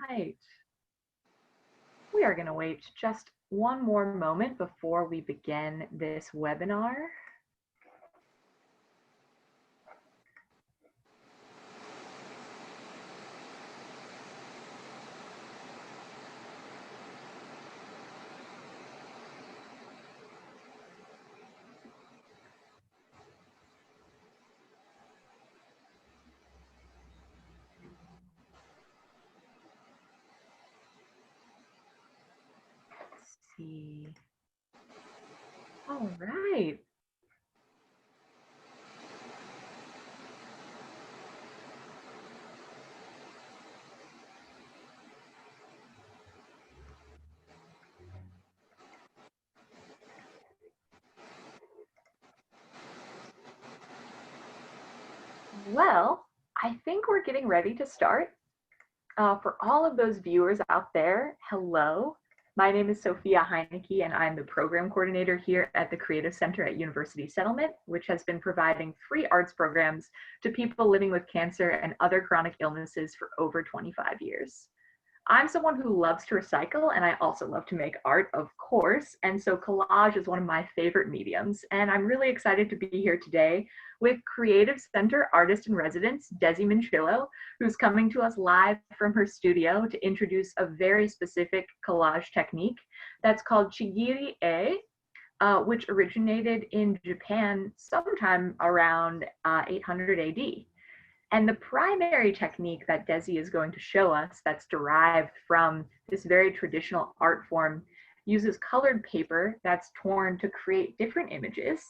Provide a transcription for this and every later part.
right. We are going to wait just one more moment before we begin this webinar. See. All right. Well, I think we're getting ready to start. For all of those viewers out there, hello. My name is Sophia Heineke, and I'm the program coordinator here at the Creative Center at University Settlement, which has been providing free arts programs to people living with cancer and other chronic illnesses for over 25 years. I'm someone who loves to recycle, and I also love to make art, of course, and so collage is one of my favorite mediums, and I'm really excited to be here today with Creative Center Artist in Residence, Desi Minchillo, who's coming to us live from her studio to introduce a very specific collage technique that's called Chigiri-e, which originated in Japan sometime around 800 AD. And the primary technique that Desi is going to show us that's derived from this very traditional art form uses colored paper that's torn to create different images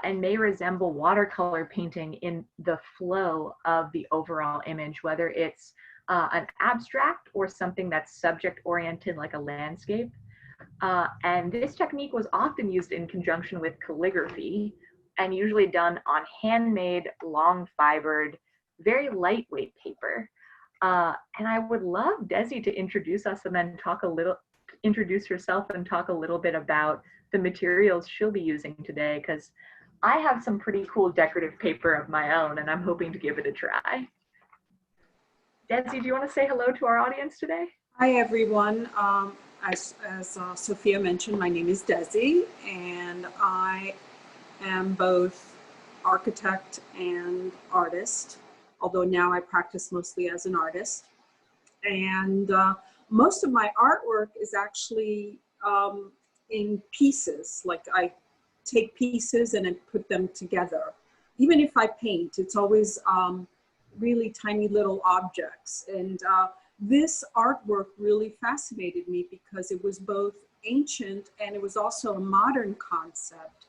and may resemble watercolor painting in the flow of the overall image, whether it's an abstract or something that's subject oriented like a landscape. And this technique was often used in conjunction with calligraphy and usually done on handmade, long fibered, very lightweight paper. And I would love Desi to introduce us and then introduce herself and talk a little bit about the materials she'll be using today, because I have some pretty cool decorative paper of my own and I'm hoping to give it a try. Desi, do you want to say hello to our audience today? Hi, everyone. As Sophia mentioned, my name is Desi, and I am both architect and artist, although now I practice mostly as an artist. And most of my artwork is actually in pieces. Like I take pieces and I put them together. Even if I paint, it's always really tiny little objects. And this artwork really fascinated me because it was both ancient and it was also a modern concept,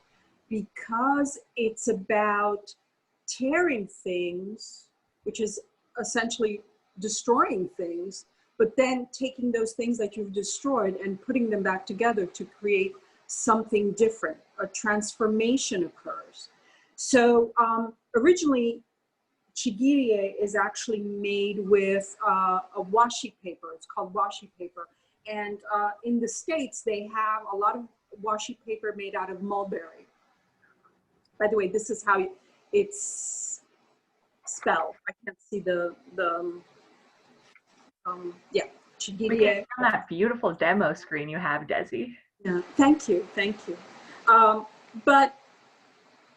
because it's about tearing things, which is essentially destroying things, but then taking those things that you've destroyed and putting them back together to create something different. A transformation occurs. So originally, Chigiri-e is actually made with a washi paper. It's called washi paper. And in the States, they have a lot of washi paper made out of mulberry. By the way, this is how it's spelled. I can't see yeah, Chigiri-e. On that beautiful demo screen you have, Desi. Yeah, thank you, thank you. But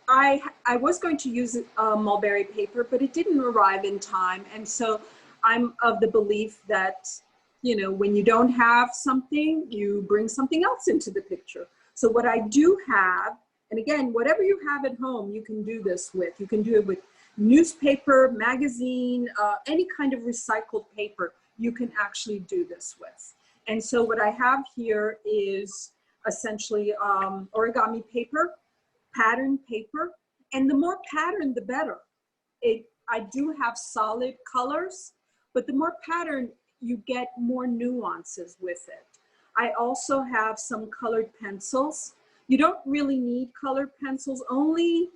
I was going to use mulberry paper, but it didn't arrive in time. And so I'm of the belief that, you know, when you don't have something, you bring something else into the picture. So what I do have, and again, whatever you have at home, you can do this with. You can do it with newspaper, magazine, any kind of recycled paper, you can actually do this with. And so what I have here is essentially origami paper, pattern paper, and the more pattern, the better. I do have solid colors, but the more pattern, you get more nuances with it. I also have some colored pencils. You don't really need colored pencils, only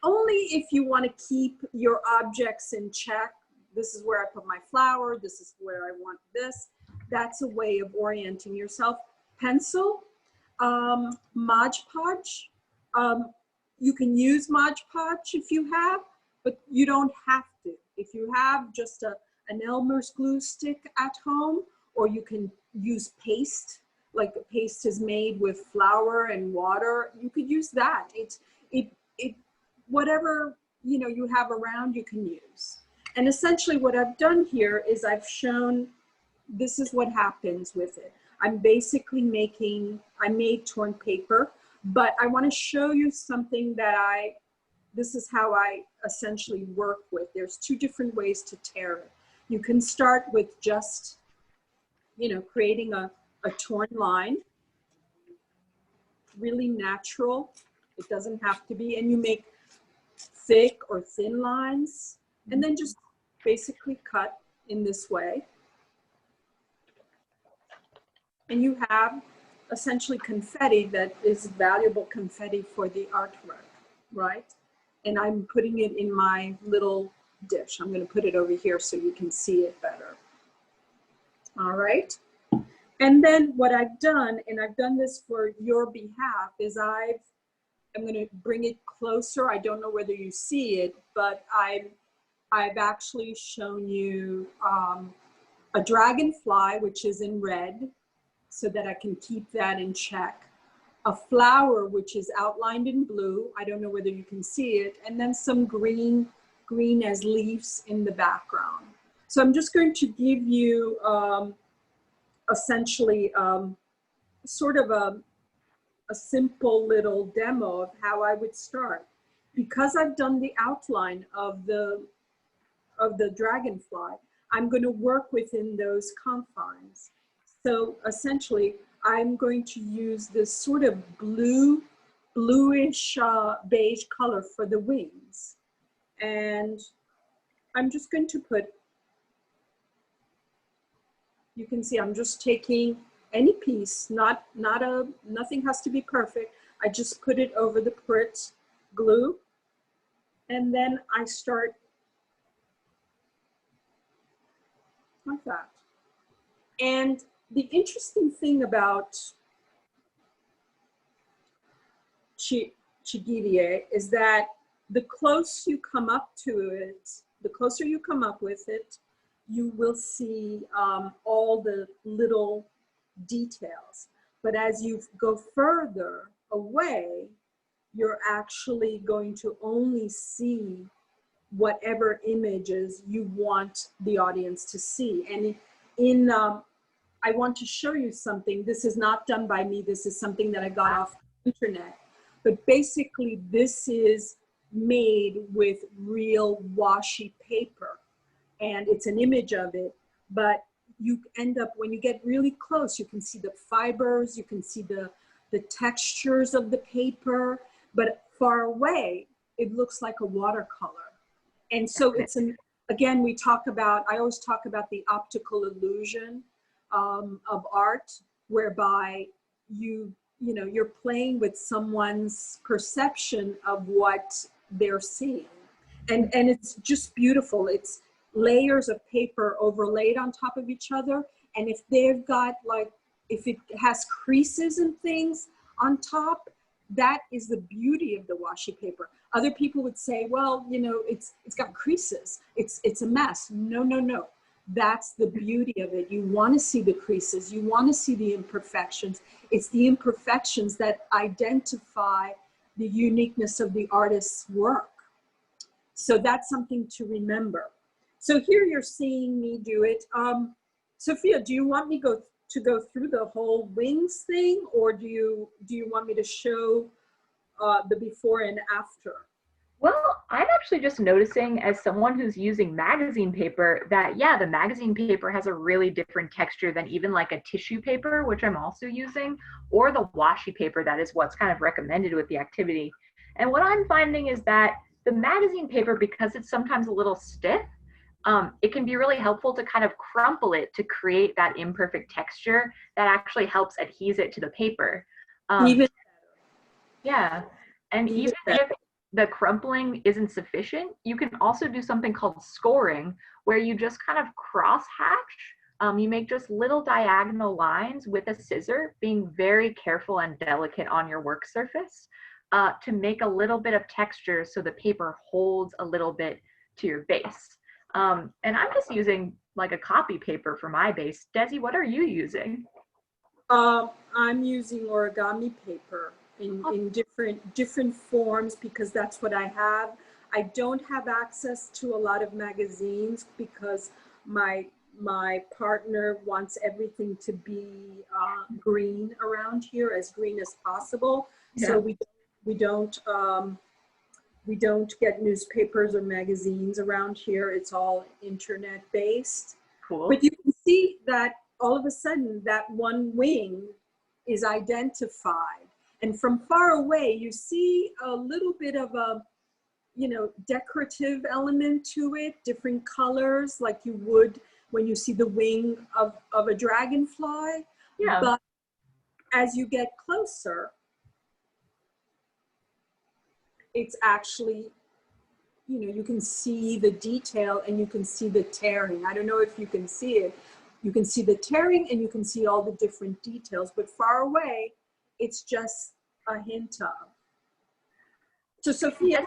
if you want to keep your objects in check. This is where I put my flower, this is where I want this. That's a way of orienting yourself. Pencil, Mod Podge. You can use Mod Podge if you have, but you don't have to. If you have just a an Elmer's glue stick at home, or you can use paste, like the paste is made with flour and water. You could use that. It whatever you have around, you can use. And essentially what I've done here is I've shown this is what happens with it. I'm basically I made torn paper, but I want to show you something that this is how I essentially work with. There's two different ways to tear it. You can start with just, creating a torn line, really natural. It doesn't have to be, and you make thick or thin lines, and then just basically cut in this way. And you have essentially confetti that is valuable confetti for the artwork, right? And I'm putting it in my little dish. I'm going to put it over here so you can see it better. All right. And then what I've done, and I've done this for your behalf, is I'm going to bring it closer. I don't know whether you see it, but I've actually shown you a dragonfly, which is in red, so that I can keep that in check. A flower, which is outlined in blue. I don't know whether you can see it. And then some green as leaves in the background. So I'm just going to give you essentially sort of a simple little demo of how I would start. Because I've done the outline of the dragonfly, I'm going to work within those confines. So essentially, I'm going to use this sort of bluish beige color for the wings. And I'm just going to put, you can see I'm just taking any piece, nothing has to be perfect. I just put it over the Pritt glue, and then I start like that. And the interesting thing about Chigiri-e is that the closer you come up to it, the closer you come up with it, you will see all the little details. But as you go further away, you're actually going to only see whatever images you want the audience to see. And I want to show you something. This is not done by me. This is something that I got off the internet. But basically, this is made with real washi paper. And it's an image of it. But you end up, when you get really close, you can see the fibers, you can see the textures of the paper. But far away, it looks like a watercolor. And so it's again, I always talk about the optical illusion of art, whereby you're playing with someone's perception of what they're seeing. And it's just beautiful. It's layers of paper overlaid on top of each other. And if they've got if it has creases and things on top, that is the beauty of the washi paper. Other people would say, well, it's got creases. It's a mess. No. That's the beauty of it. You want to see the creases. You want to see the imperfections. It's the imperfections that identify the uniqueness of the artist's work. So that's something to remember. So here you're seeing me do it. Sophia, do you want me to go through the whole wings thing, or do you want me to show the before and after? Well, I'm actually just noticing, as someone who's using magazine paper, that yeah, the magazine paper has a really different texture than even like a tissue paper, which I'm also using, or the washi paper that is what's kind of recommended with the activity. And what I'm finding is that the magazine paper, because it's sometimes a little stiff, it can be really helpful to kind of crumple it to create that imperfect texture that actually helps adhere it to the paper. Even yeah, and even if the crumpling isn't sufficient, you can also do something called scoring, where you just kind of cross hatch. You make just little diagonal lines with a scissor, being very careful and delicate on your work surface to make a little bit of texture so the paper holds a little bit to your base. And I'm just using like a copy paper for my base. Desi, what are you using? I'm using origami paper in different forms because that's what I have. I don't have access to a lot of magazines because my partner wants everything to be green around here, as green as possible. Yeah. So we don't get newspapers or magazines around here. It's all internet based. Cool. But you can see that all of a sudden that one wing is identified. And from far away, you see a little bit of a, decorative element to it, different colors, like you would when you see the wing of a dragonfly. Yeah. But as you get closer, it's actually, you can see the detail and you can see the tearing. I don't know if you can see it. You can see the tearing and you can see all the different details, but far away, it's just a hint of. So Sophia,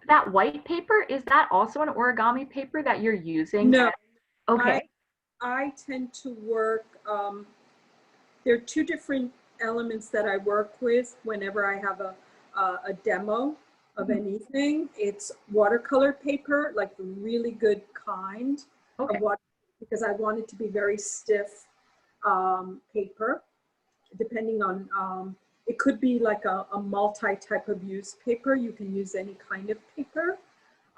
that white paper, is that also an origami paper that you're using? No. Okay. I tend to work, there are two different elements that I work with whenever I have a demo of anything. It's watercolor paper, like the really good kind of water, because I want it to be very stiff paper, depending on, it could be like a multi type of use paper. You can use any kind of paper,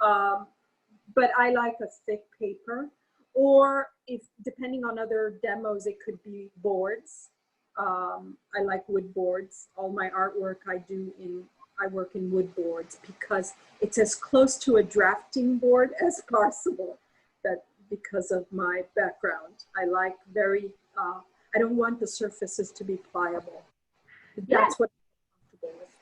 but I like a thick paper. Or if, depending on other demos, it could be boards. I like wood boards. All my artwork I work in wood boards because it's as close to a drafting board as possible. That because of my background, I like I don't want the surfaces to be pliable. That's what I'm comfortable with.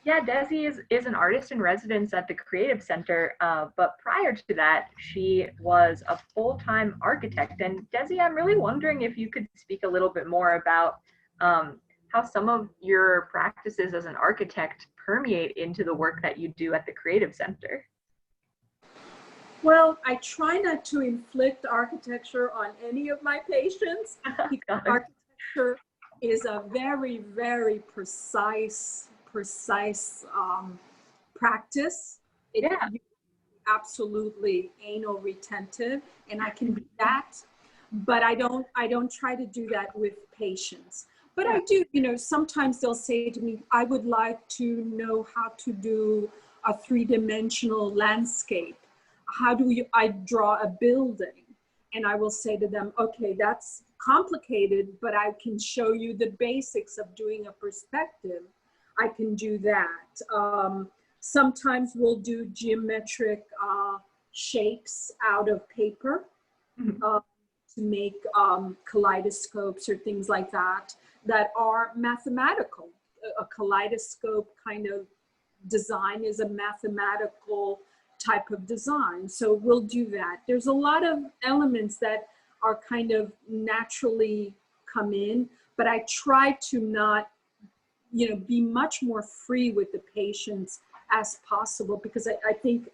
Yeah, Desi is an artist in residence at the Creative Center, but prior to that, she was a full-time architect. And Desi, I'm really wondering if you could speak a little bit more about how some of your practices as an architect permeate into the work that you do at the Creative Center. Well, I try not to inflict architecture on any of my patients because architecture is a very, very precise practice. It absolutely anal retentive, and I can do that, but I don't try to do that with patients. But I do, sometimes they'll say to me, I would like to know how to do a three-dimensional landscape. How do I draw a building? And I will say to them, okay, that's complicated, but I can show you the basics of doing a perspective. I can do that. Sometimes we'll do geometric shapes out of paper to make kaleidoscopes or things like that are mathematical. A kaleidoscope kind of design is a mathematical type of design. So we'll do that. There's a lot of elements that are kind of naturally come in, but I try to not, be much more free with the patients as possible, because I think,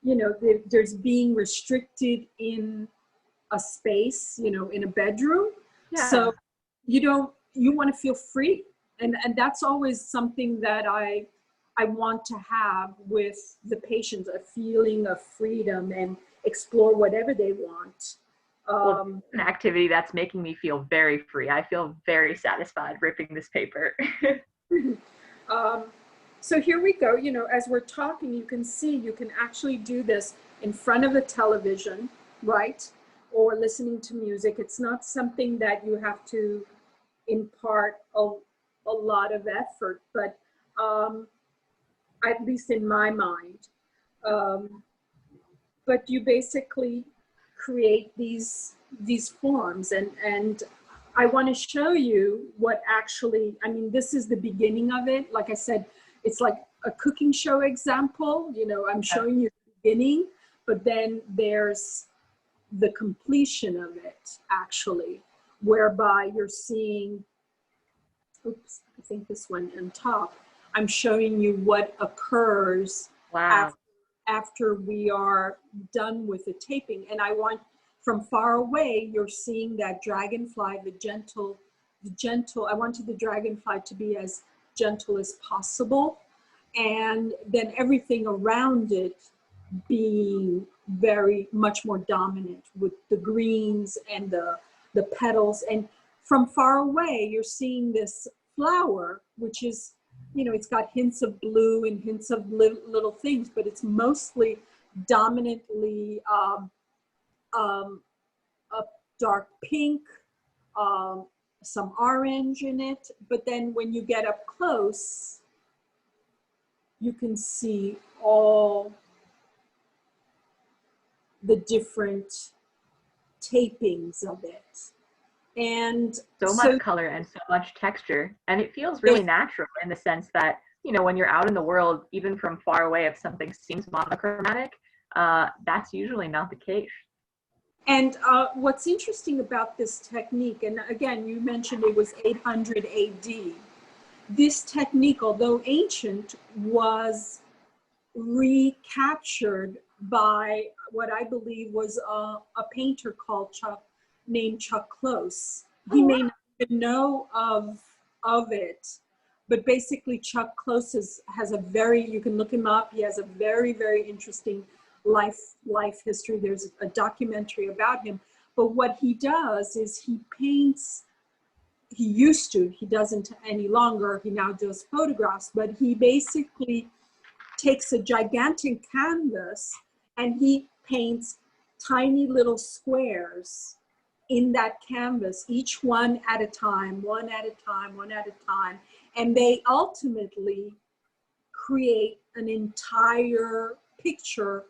there's being restricted in a space, in a bedroom. Yeah. So you want to feel free. And that's always something that I want to have with the patients, a feeling of freedom and explore whatever they want. Well, an activity that's making me feel very free. I feel very satisfied ripping this paper. So here we go. As we're talking, you can see you can actually do this in front of a television, right? Or listening to music. It's not something that you have to impart a lot of effort, but at least in my mind. But you basically create these forms, and I want to show you what actually, this is the beginning of it. Like I said, it's like a cooking show example. I'm showing you the beginning, but then there's the completion of it actually, whereby you're seeing, oops, I think this one on top, I'm showing you what occurs after we are done with the taping. And I want, from far away, you're seeing that dragonfly, the gentle, I wanted the dragonfly to be as gentle as possible. And then everything around it being very much more dominant with the greens and the petals. And from far away, you're seeing this flower, which is, you know, it's got hints of blue and hints of little things, but it's mostly dominantly a dark pink, some orange in it. But then when you get up close, you can see all the different tapings of it. And so much color and so much texture. And it feels really natural in the sense that, you know, when you're out in the world, even from far away, if something seems monochromatic, that's usually not the case. And what's interesting about this technique, and again, you mentioned it was 800 AD. This technique, although ancient, was recaptured by what I believe was a painter named Chuck Close. He may not even know of it, but basically Chuck Close has a very, you can look him up, he has a very, very interesting life history. There's a documentary about him. But what he does is he paints, he doesn't any longer, he now does photographs, but he basically takes a gigantic canvas and he paints tiny little squares in that canvas, each one at a time, one at a time. And they ultimately create an entire picture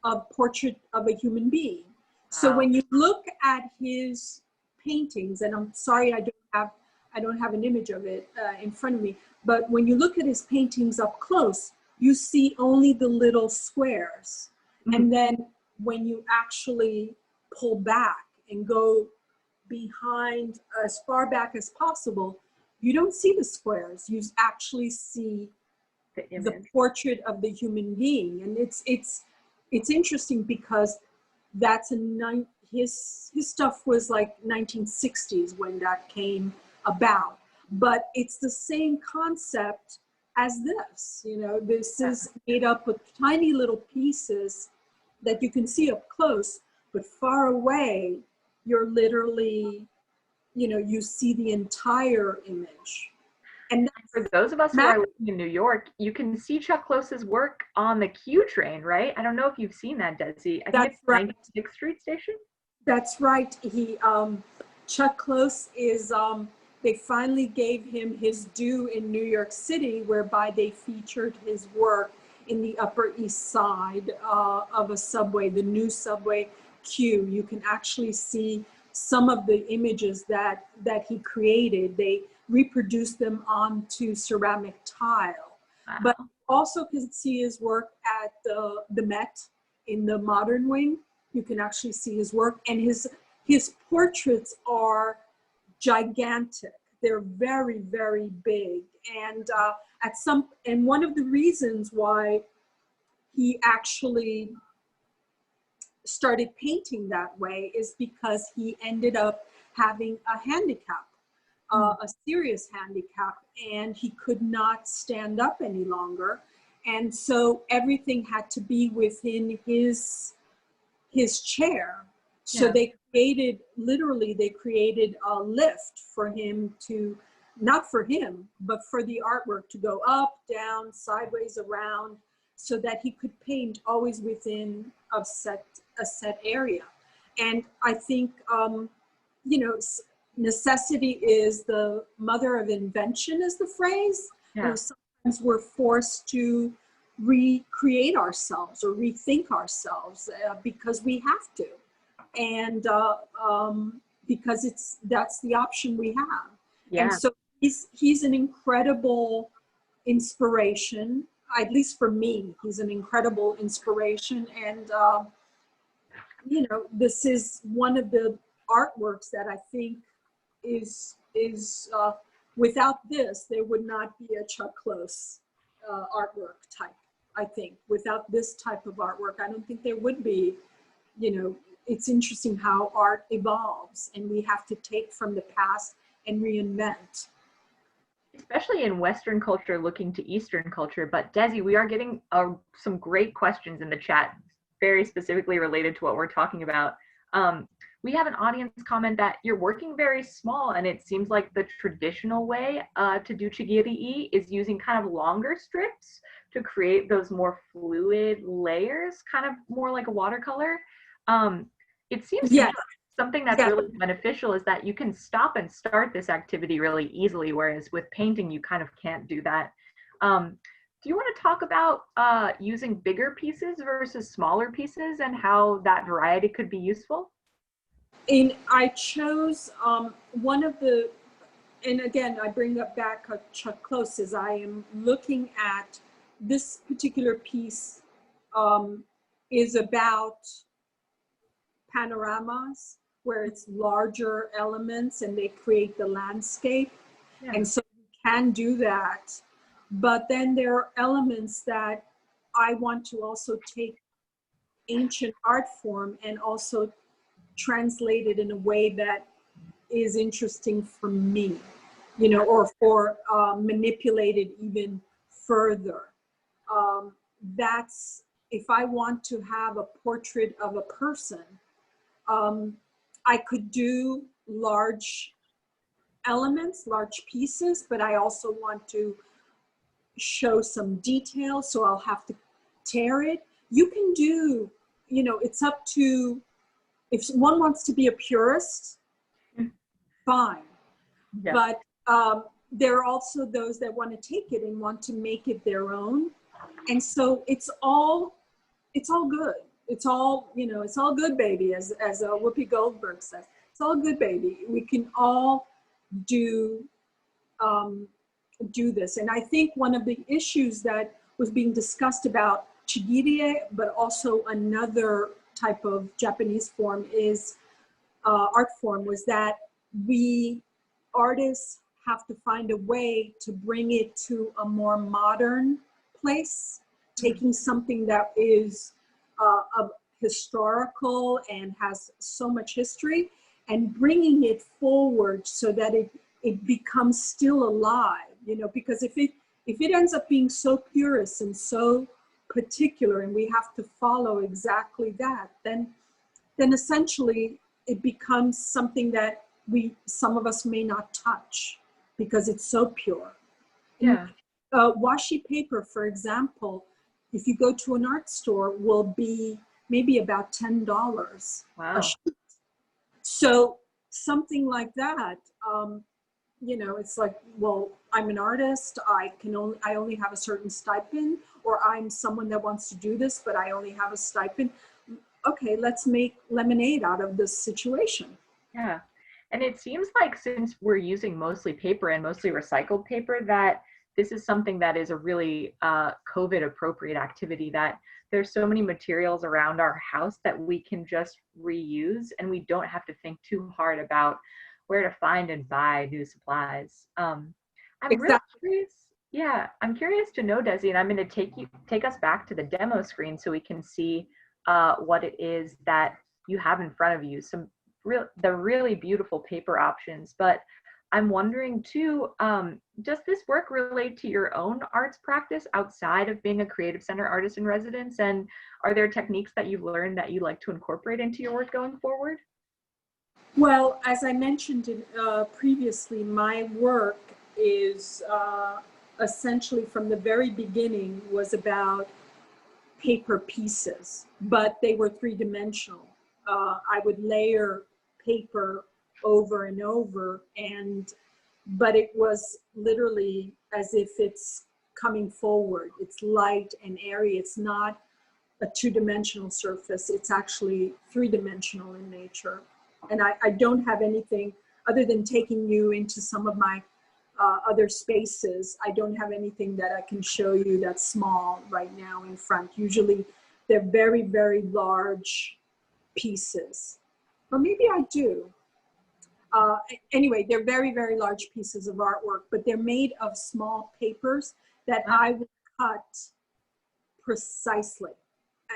of portrait of a human being. Wow. So when you look at his paintings, and I'm sorry I don't have an image of it in front of me, but when you look at his paintings up close, you see only the little squares. Mm-hmm. And then when you actually pull back and go behind as far back as possible, you don't see the squares. You actually see the portrait of the human being. And it's interesting because that's his stuff was like 1960s when that came about. But it's the same concept as this, you know, this is made up of tiny little pieces that you can see up close, but far away, you're literally, you know, you see the entire image. And for those of us who are living in New York, you can see Chuck Close's work on the Q train, right? I don't know if you've seen that, Desi. I think it's right. 96th Street Station. That's right. Chuck Close is, they finally gave him his due in New York City, whereby they featured his work in the Upper East Side of a subway, the new subway Q. You can actually see some of the images that he created. They reproduced them onto ceramic tile. Wow. But also can see his work at the Met in the modern wing. You can actually see his work, and his portraits are gigantic. They're very, very big. And and one of the reasons why he actually started painting that way is because he ended up having a handicap, a serious handicap, and he could not stand up any longer. And so everything had to be within his chair. So they created a lift for him to, not for him, but for the artwork to go up, down, sideways, around, so that he could paint always within a set area. And I think, you know, necessity is the mother of invention is the phrase. Yeah. You know, sometimes we're forced to recreate ourselves or rethink ourselves because we have to. And because that's the option we have. Yeah. And so he's an incredible inspiration, at least for me. He's an incredible inspiration. And, you know, this is one of the artworks that I think is without this, there would not be a Chuck Close artwork type. I think. Without this type of artwork, I don't think there would be, you know, it's interesting how art evolves and we have to take from the past and reinvent. Especially in Western culture looking to Eastern culture. But Desi, we are getting some great questions in the chat, very specifically related to what we're talking about. We have an audience comment that you're working very small, and it seems like the traditional way to do Chigiri-e is using kind of longer strips to create those more fluid layers, kind of more like a watercolor. It seems to me something that's really beneficial is that you can stop and start this activity really easily, whereas with painting, you kind of can't do that. Do you want to talk about using bigger pieces versus smaller pieces and how that variety could be useful? And I chose one of the, and again, I bring up back Chuck Close, as I am looking at this particular piece is about panoramas, where it's larger elements and they create the landscape. Yeah. And so you can do that. But then there are elements that I want to also take ancient art form and also translate it in a way that is interesting for me, you know, or for manipulate it even further. That's, if I want to have a portrait of a person, I could do large elements, large pieces, but I also want to show some detail, so I'll have to tear it. You can do, you know, it's up to, if one wants to be a purist, fine. Yeah. But there are also those that want to take it and want to make it their own. And so it's all good. It's all, you know, it's all good, baby, as Whoopi Goldberg says. It's all good, baby. We can all do this. And I think one of the issues that was being discussed about Chigiri-e, but also another type of Japanese form is art form, was that we artists have to find a way to bring it to a more modern place, taking something that is historical and has so much history and bringing it forward so that it becomes still alive, you know, because if it ends up being so purist and so particular and we have to follow exactly that, then essentially it becomes something that some of us may not touch because it's so pure. Yeah. Washi paper, for example, if you go to an art store, will be maybe about $10 a sheet. So something like that, you know, it's like, well, I'm an artist, I only have a certain stipend, or I'm someone that wants to do this, but I only have a stipend. Okay, let's make lemonade out of this situation. Yeah, and it seems like since we're using mostly paper and mostly recycled paper, that this is something that is a really COVID appropriate activity, that there's so many materials around our house that we can just reuse and we don't have to think too hard about where to find and buy new supplies. I'm really curious. Yeah, I'm curious to know, Desi, and I'm going to take us back to the demo screen so we can see what it is that you have in front of you. The really beautiful paper options, but I'm wondering too, does this work relate to your own arts practice outside of being a Creative Center artist in residence? And are there techniques that you've learned that you like to incorporate into your work going forward? Well, as I mentioned previously, my work is essentially from the very beginning was about paper pieces, but they were three-dimensional. I would layer paper over and over, but it was literally as if it's coming forward. It's light and airy. It's not a two-dimensional surface. It's actually three-dimensional in nature. And I don't have anything other than taking you into some of my other spaces. I don't have anything that I can show you that's small right now in front. Usually they're very, very large pieces. Or maybe I do. Anyway, they're very, very large pieces of artwork, but they're made of small papers that I would cut precisely.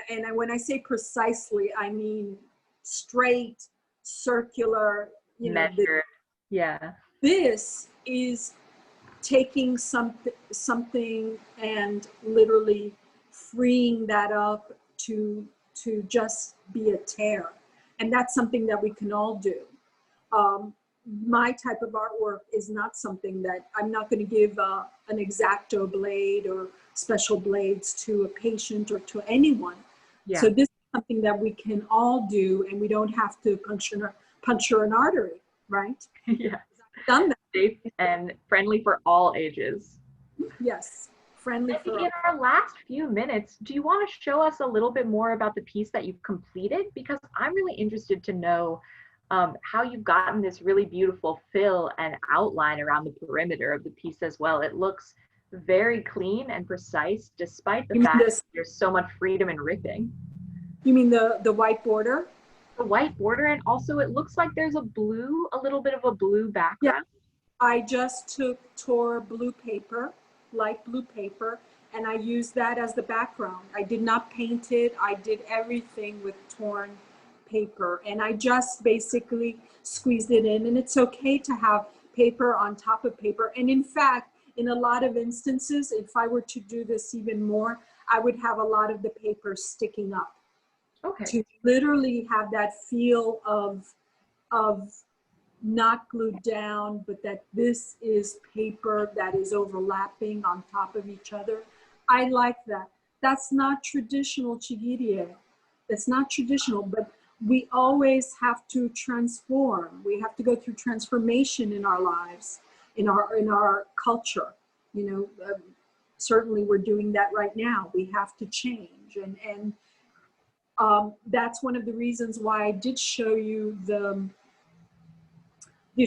And when I say precisely, I mean straight, circular, you know, Measured. Yeah. this is taking something and literally freeing that up to just be a tear. And that's something that we can all do. My type of artwork is not something that I'm not going to give an X-Acto blade or special blades to a patient or to anyone. Yeah. So this is something that we can all do, and we don't have to puncture an artery, right? Yeah. I've done that. Safe and friendly for all ages. Yes, friendly for all. In our last few minutes, do you want to show us a little bit more about the piece that you've completed? Because I'm really interested to know how you've gotten this really beautiful fill and outline around the perimeter of the piece as well. It looks very clean and precise, despite the fact that there's so much freedom in ripping. You mean the white border? The white border, and also it looks like there's a little bit of a blue background. Yeah, I just tore blue paper, light blue paper, and I used that as the background. I did not paint it. I did everything with torn paper, and I just basically squeezed it in. And it's okay to have paper on top of paper. And in fact, in a lot of instances, if I were to do this even more, I would have a lot of the paper sticking up. Okay. To literally have that feel of not glued down, but that this is paper that is overlapping on top of each other. I like that. That's not traditional Chigiri-e. It's not traditional, but we always have to transform. We have to go through transformation in our lives, in our culture. You know, certainly we're doing that right now. We have to change, and that's one of the reasons why I did show you the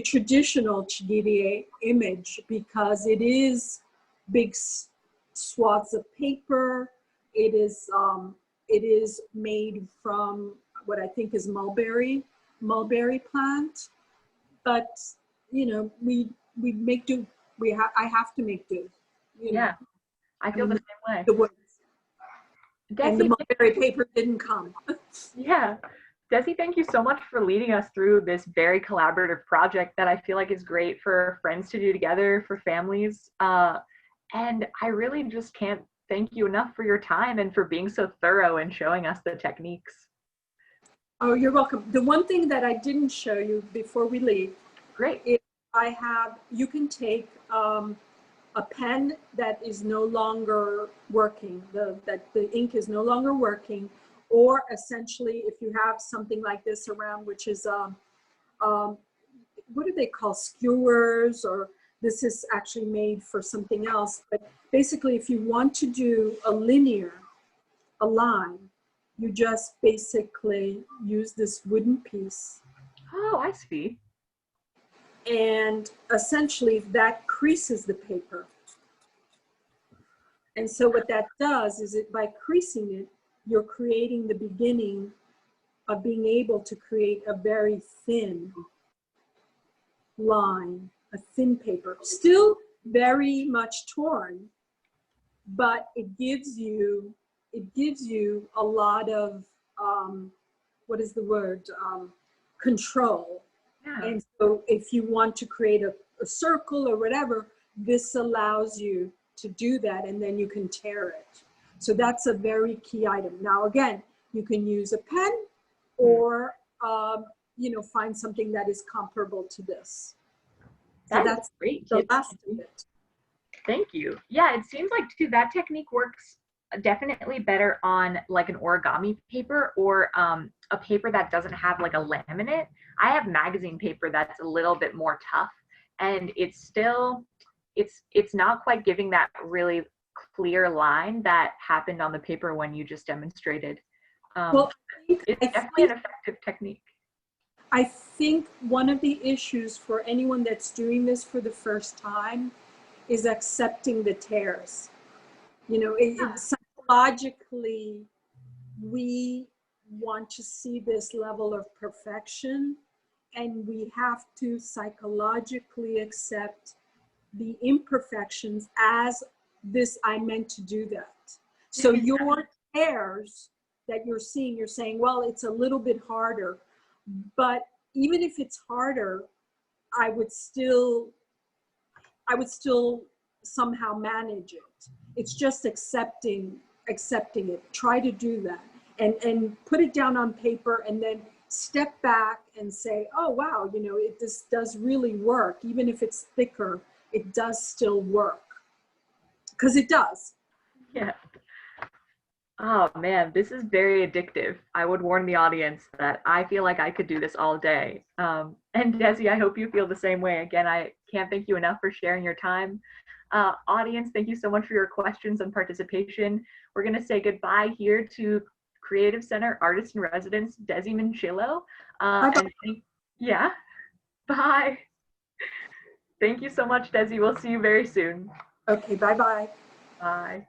traditional Chigiri-e image, because it is big swaths of paper. It is made from what I think is mulberry plant, but you know, we make do. I have to make do. You know? Yeah, I feel the same way. The woods. Desi, And the mulberry paper didn't come. Yeah. Desi, thank you so much for leading us through this very collaborative project that I feel like is great for friends to do together, for families. And I really just can't thank you enough for your time and for being so thorough and showing us the techniques. Oh, you're welcome. The one thing that I didn't show you before we leave, Great. is you can take a pen that is no longer working, that the ink is no longer working, or essentially if you have something like this around, which is, what do they call, skewers, or this is actually made for something else. But basically, if you want to do a line, you just basically use this wooden piece. Oh, I see. And essentially that creases the paper. And so what that does is by creasing it, you're creating the beginning of being able to create a very thin line, a thin paper. Still very much torn, but it gives you a lot of, what is the word, control. Yeah. And so if you want to create a circle or whatever, this allows you to do that, and then you can tear it. So that's a very key item. Now, again, you can use a pen or, you know, find something that is comparable to this. So that's great. the last of it. Thank you. Yeah, it seems like too that technique works definitely better on like an origami paper or a paper that doesn't have like a laminate. I have magazine paper that's a little bit more tough, and it's still it's not quite giving that really clear line that happened on the paper when you just demonstrated. Well, it's definitely an effective technique. I think one of the issues for anyone that's doing this for the first time is accepting the tears. You know, psychologically, we want to see this level of perfection, and we have to psychologically accept the imperfections as this, I meant to do that. So your tears that you're seeing, you're saying, well, it's a little bit harder, but even if it's harder, I would still somehow manage it. It's just accepting it. Try to do that and put it down on paper, and then step back and say, oh wow, you know, this does really work. Even if it's thicker, it does still work, because it does. Yeah. Oh man, this is very addictive. I would warn the audience that I feel like I could do this all day. And Desi, I hope you feel the same way. Again, I can't thank you enough for sharing your time. Audience, thank you so much for your questions and participation. We're going to say goodbye here to Creative Center Artist in Residence, Desi Minchillo. Yeah, bye. Thank you so much, Desi. We'll see you very soon. Okay, bye-bye. Bye.